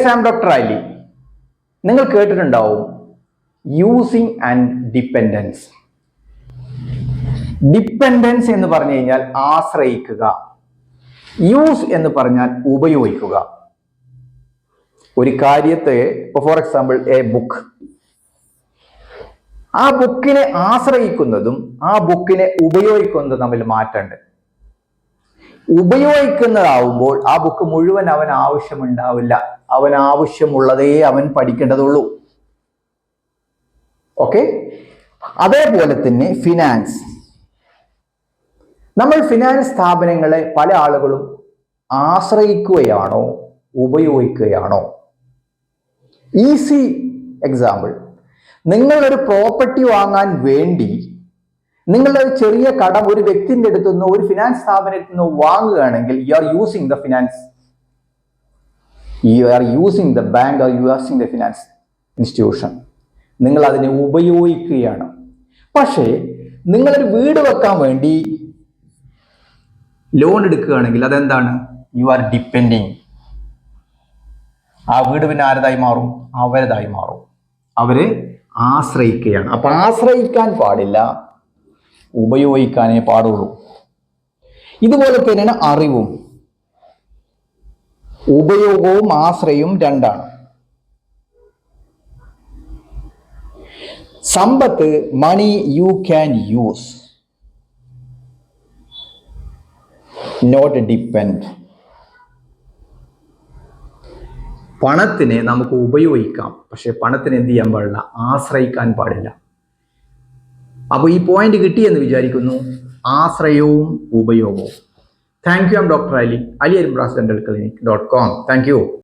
Yes, I am doctor Ali. നിങ്ങൾ കേട്ടിട്ടുണ്ടാവും using and dependence. Dependence എന്ന് പറഞ്ഞു കഴിഞ്ഞാൽ ആശ്രയിക്കുക, യൂസ് എന്ന് പറഞ്ഞാൽ ഉപയോഗിക്കുക. ഒരു കാര്യത്തെ, ഫോർ എക്സാമ്പിൾ എ ബുക്ക്, ആ ബുക്കിനെ ആശ്രയിക്കുന്നതും ആ ബുക്കിനെ ഉപയോഗിക്കുന്നതും തമ്മിൽ മാറ്റമുണ്ട്. ഉപയോഗിക്കുന്നതാവുമ്പോൾ ആ ബുക്ക് മുഴുവൻ അവൻ ആവശ്യമുണ്ടാവില്ല, അവൻ ആവശ്യമുള്ളതേ അവൻ പഠിക്കേണ്ടതുള്ളൂ. ഓക്കെ. അതേപോലെ തന്നെ ഫിനാൻസ്. നമ്മൾ ഫിനാൻസ് സ്ഥാപനങ്ങളെ പല ആളുകളും ആശ്രയിക്കുകയാണോ ഉപയോഗിക്കുകയാണോ? ഈസി എക്സാമ്പിൾ, നിങ്ങളൊരു പ്രോപ്പർട്ടി വാങ്ങാൻ വേണ്ടി നിങ്ങളുടെ ഒരു ചെറിയ കടം ഒരു വ്യക്തിന്റെ അടുത്ത് നിന്ന്, ഒരു ഫിനാൻസ് സ്ഥാപനത്തിൽ നിന്ന് വാങ്ങുകയാണെങ്കിൽ you are using the finance, you are using the bank, or you are using the finance institution. നിങ്ങൾ അതിനെ ഉപയോഗിക്കുകയാണ്. പക്ഷേ നിങ്ങളൊരു വീട് വെക്കാൻ വേണ്ടി ലോൺ എടുക്കുകയാണെങ്കിൽ അതെന്താണ്? You are depending. ആ വീട് പിന്നെ ആരതായി മാറും? അവരതായി മാറും. അവരെ ആശ്രയിക്കുകയാണ്. അപ്പൊ ആശ്രയിക്കാൻ പാടില്ല, ഉപയോഗിക്കാനേ പാടുള്ളൂ. ഇതുപോലെ തന്നെയാണ് അറിവും. ഉപയോഗവും ആശ്രയവും രണ്ടാണ്. സമ്പത്ത്, money you can use, not depend. പണത്തിനെ നമുക്ക് ഉപയോഗിക്കാം, പക്ഷെ പണത്തിന് എന്ത് ചെയ്യാൻ പാടില്ല? ആശ്രയിക്കാൻ പാടില്ല. അപ്പോൾ ഈ പോയിന്റ് കിട്ടിയെന്ന് വിചാരിക്കുന്നു. ആശ്രയവും ഉപയോഗവും. Thank you. I am doctor Ali, Ali Arumbras dental clinic .com. Thank U.